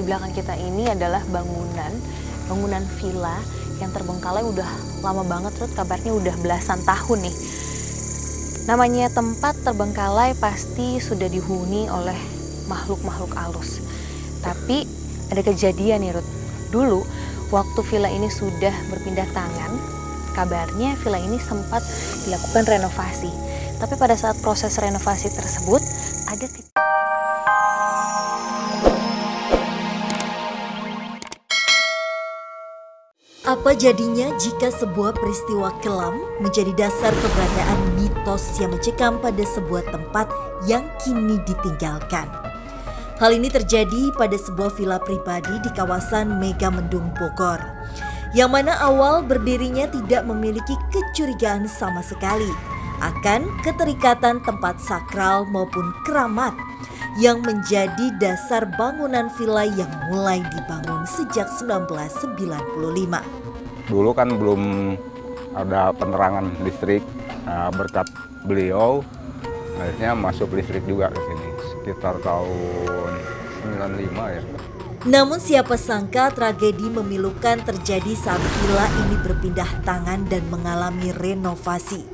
belakang kita ini adalah bangunan villa yang terbengkalai udah lama banget, Ruth. Kabarnya udah belasan tahun nih. Namanya tempat terbengkalai pasti sudah dihuni oleh makhluk-makhluk halus. Tapi ada kejadian nih, Ruth. Dulu waktu villa ini sudah berpindah tangan, kabarnya villa ini sempat dilakukan renovasi. Tapi pada saat proses renovasi tersebut ada Apa jadinya jika sebuah peristiwa kelam menjadi dasar keberadaan mitos yang mencekam pada sebuah tempat yang kini ditinggalkan? Hal ini terjadi pada sebuah villa pribadi di kawasan Megamendung, Bogor, yang mana awal berdirinya tidak memiliki kecurigaan sama sekali akan keterikatan tempat sakral maupun keramat yang menjadi dasar bangunan villa yang mulai dibangun sejak 1995. Dulu kan belum ada penerangan listrik, berkat beliau akhirnya masuk listrik juga ke sini sekitar tahun 95 ya. Namun siapa sangka tragedi memilukan terjadi saat villa ini berpindah tangan dan mengalami renovasi,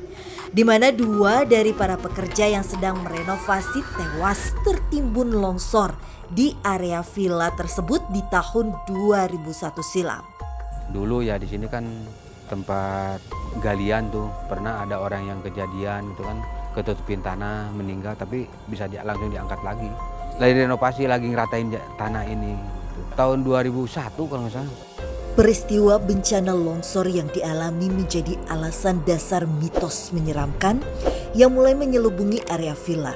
di mana dua dari para pekerja yang sedang merenovasi tewas tertimbun longsor di area villa tersebut di tahun 2001 silam. Dulu ya di sini kan tempat galian tuh, pernah ada orang yang kejadian gitu kan, ketutupin tanah meninggal tapi bisa langsung diangkat lagi. Lagi renovasi, lagi ngeratain tanah ini. Tahun 2001 kalau nggak salah. Peristiwa bencana longsor yang dialami menjadi alasan dasar mitos menyeramkan yang mulai menyelubungi area villa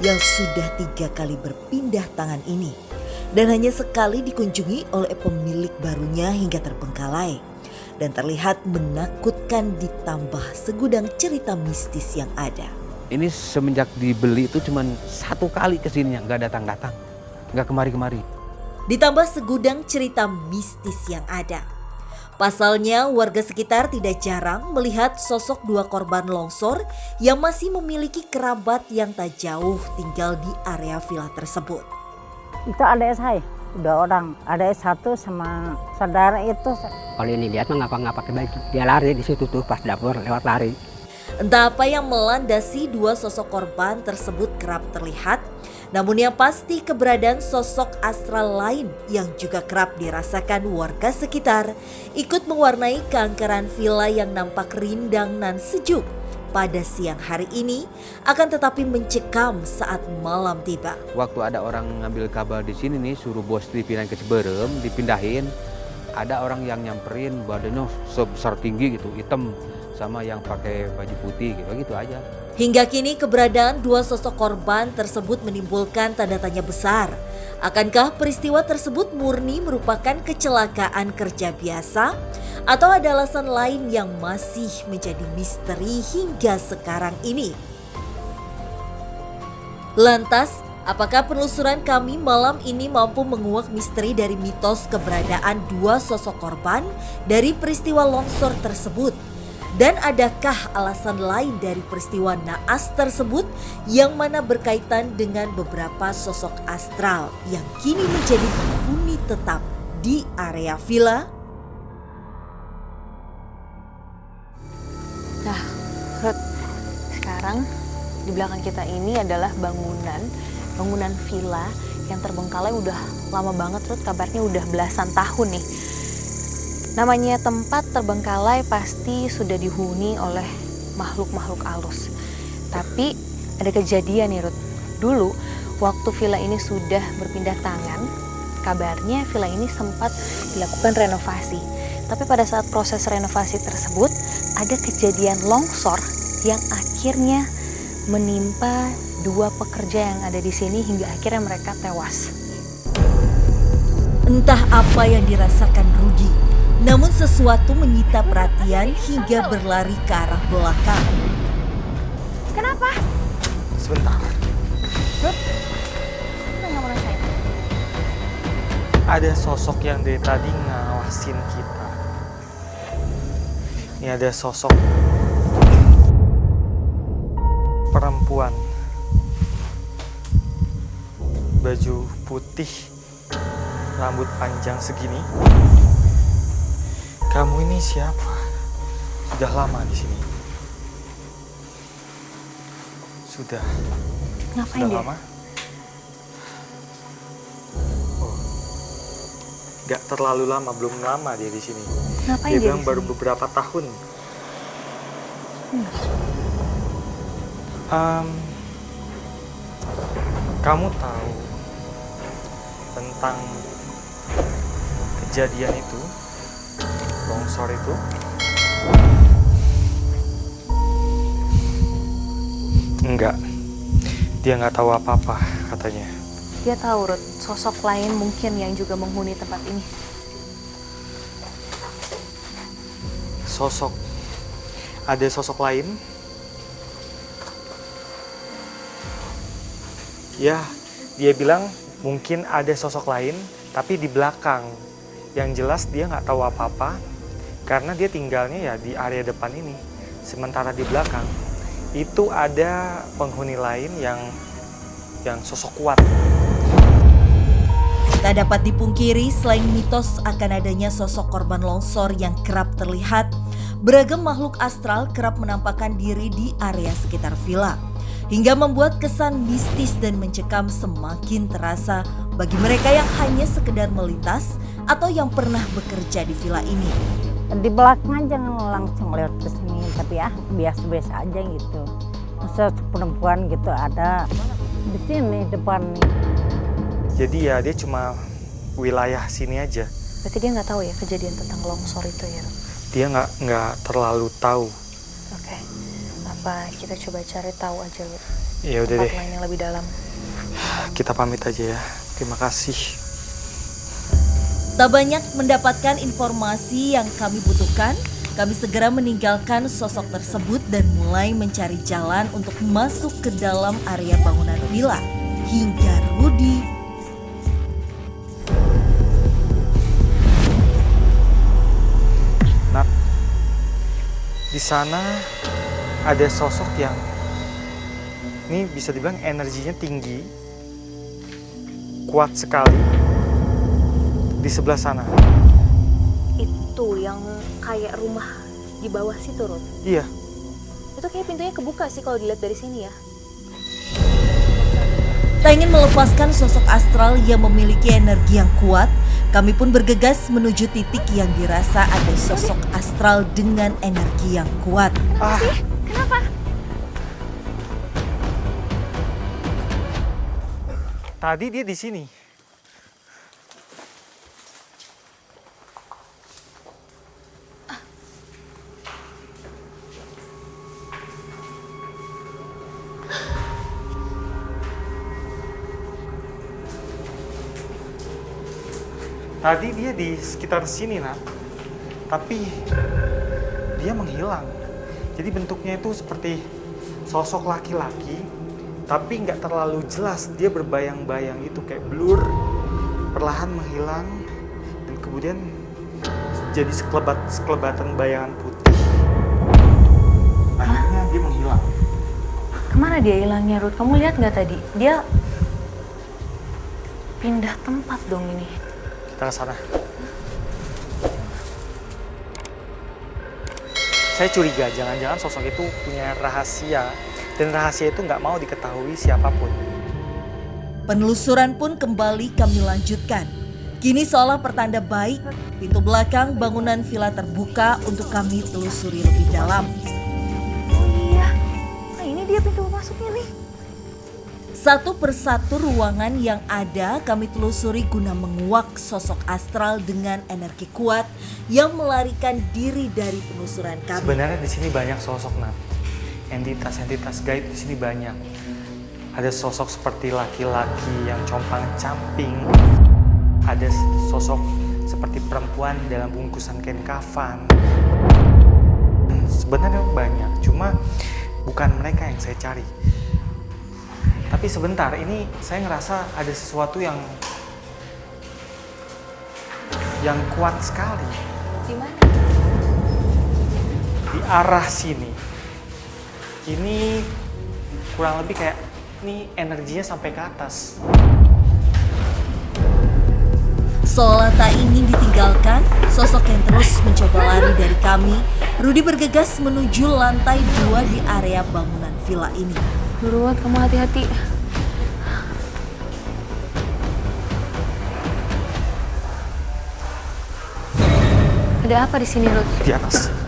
yang sudah 3 kali berpindah tangan ini dan hanya sekali dikunjungi oleh pemilik barunya hingga terbengkalai dan terlihat menakutkan ditambah segudang cerita mistis yang ada. Ini semenjak dibeli itu cuma 1 kali kesininya, nggak datang-datang, nggak kemari-kemari. Ditambah segudang cerita mistis yang ada. Pasalnya warga sekitar tidak jarang melihat sosok 2 korban longsor yang masih memiliki kerabat yang tak jauh tinggal di area villa tersebut. Itu adik saya, 2 orang, adik 1 sama saudara itu. Kalau ini lihat mah ngapa-ngapa baju, dia lari di situ tuh pas dapur lewat lari. Entah apa yang melandasi 2 sosok korban tersebut kerap terlihat, namun yang pasti keberadaan sosok astral lain yang juga kerap dirasakan warga sekitar ikut mewarnai keangkeran villa yang nampak rindang nan sejuk pada siang hari ini, akan tetapi mencekam saat malam tiba. Waktu ada orang ngambil kabel di sini nih, suruh bos dipindahin ke Ciberem, dipindahin. Ada orang yang nyamperin badannya sebesar tinggi gitu, hitam, sama yang pakai baju putih gitu aja. Hingga kini keberadaan 2 sosok korban tersebut menimbulkan tanda tanya besar. Akankah peristiwa tersebut murni merupakan kecelakaan kerja biasa? Atau ada alasan lain yang masih menjadi misteri hingga sekarang ini? Lantas, apakah penelusuran kami malam ini mampu menguak misteri dari mitos keberadaan 2 sosok korban dari peristiwa longsor tersebut? Dan adakah alasan lain dari peristiwa naas tersebut yang mana berkaitan dengan beberapa sosok astral yang kini menjadi penghuni tetap di area villa? Nah, Ruth, sekarang di belakang kita ini adalah bangunan villa yang terbengkalai udah lama banget, Ruth. Kabarnya udah belasan tahun nih. Namanya tempat terbengkalai pasti sudah dihuni oleh makhluk-makhluk halus. Tapi ada kejadian nih, Ruth. Dulu waktu villa ini sudah berpindah tangan, kabarnya villa ini sempat dilakukan renovasi. Tapi pada saat proses renovasi tersebut ada kejadian longsor yang akhirnya menimpa 2 pekerja yang ada di sini hingga akhirnya mereka tewas. Entah apa yang dirasakan Rudi, namun sesuatu menyita perhatian hingga berlari ke arah belakang. Kenapa? Sebentar. Ruth, kita nggak mau rasain. Ada sosok yang dari tadi ngawasin kita. Ini ada sosok perempuan. Baju putih, rambut panjang segini. Kamu ini siapa? Sudah lama di sini? Sudah Ngapain dia? lama? Oh, nggak terlalu lama, belum lama dia di sini. Ngapain Dia dia bilang di baru sini? beberapa tahun. Kamu tahu tentang kejadian itu, longsor itu? Enggak, dia nggak tahu apa-apa katanya. Dia tahu, Ruth, sosok lain mungkin yang juga menghuni tempat ini. Ada sosok lain? Ya, dia bilang mungkin ada sosok lain, tapi di belakang. Yang jelas dia nggak tahu apa-apa, karena dia tinggalnya ya di area depan ini. Sementara di belakang, itu ada penghuni lain yang sosok kuat. Tak dapat dipungkiri, selain mitos akan adanya sosok korban longsor yang kerap terlihat, beragam makhluk astral kerap menampakkan diri di area sekitar villa, hingga membuat kesan mistis dan mencekam semakin terasa bagi mereka yang hanya sekedar melintas atau yang pernah bekerja di villa ini. Di belakang jangan langsung lewat ke sini, tapi biasa-biasa aja gitu. Masa perempuan gitu ada di sini depan nih. Jadi ya dia cuma wilayah sini aja. Berarti dia nggak tahu ya kejadian tentang longsor itu ya, Ruth? Dia nggak terlalu tahu. Oke. Apa kita coba cari tahu aja, Ruth? Ya udah Tempat deh, lain yang lebih dalam. kita pamit aja ya. Terima kasih. Tak banyak mendapatkan informasi yang kami butuhkan, kami segera meninggalkan sosok tersebut dan mulai mencari jalan untuk masuk ke dalam area bangunan villa. Hingga Rudi Nat, di sana ada sosok yang ini bisa dibilang energinya tinggi, kuat sekali. Di sebelah sana. Itu yang kayak rumah di bawah situ, Ruth. Iya, Itu kayak pintunya kebuka sih kalau dilihat dari sini ya. tak ingin melepaskan sosok astral yang memiliki energi yang kuat, kami pun bergegas menuju titik yang dirasa ada sosok astral dengan energi yang kuat. Kenapa? tadi dia di sini. Tadi dia di sekitar sini, Nat. Tapi dia menghilang. Jadi bentuknya itu seperti sosok laki-laki, tapi nggak terlalu jelas. Dia berbayang-bayang itu kayak blur, perlahan menghilang, dan kemudian jadi sekelebatan bayangan putih. Akhirnya dia menghilang. Kemana dia hilangnya, Ruth? Kamu lihat nggak tadi? Dia pindah tempat dong ini. Kita ke sana. Saya curiga jangan-jangan sosok itu punya rahasia, dan rahasia itu nggak mau diketahui siapapun. Penelusuran pun kembali kami lanjutkan. Kini seolah pertanda baik, pintu belakang bangunan villa terbuka untuk kami telusuri lebih dalam. Oh iya, nah ini dia pintu masuknya nih. Satu persatu ruangan yang ada kami telusuri guna menguak sosok astral dengan energi kuat yang melarikan diri dari penelusuran kami. Sebenarnya di sini banyak sosok, Nat. Entitas-entitas gaib di sini banyak. Ada sosok seperti laki-laki yang compang-camping. Ada sosok seperti perempuan dalam bungkusan kain kafan. Sebenarnya banyak, cuma bukan mereka yang saya cari. Tapi sebentar, ini saya ngerasa ada sesuatu yang kuat sekali. Di mana? Di arah sini. Ini kurang lebih kayak ini energinya sampai ke atas. Seolah tak ingin ditinggalkan, sosok yang terus mencoba lari dari kami, Rudi bergegas menuju lantai 2 di area bangunan villa ini. Buruan, kamu hati-hati. Ada apa di sini, Ruth? Di atas.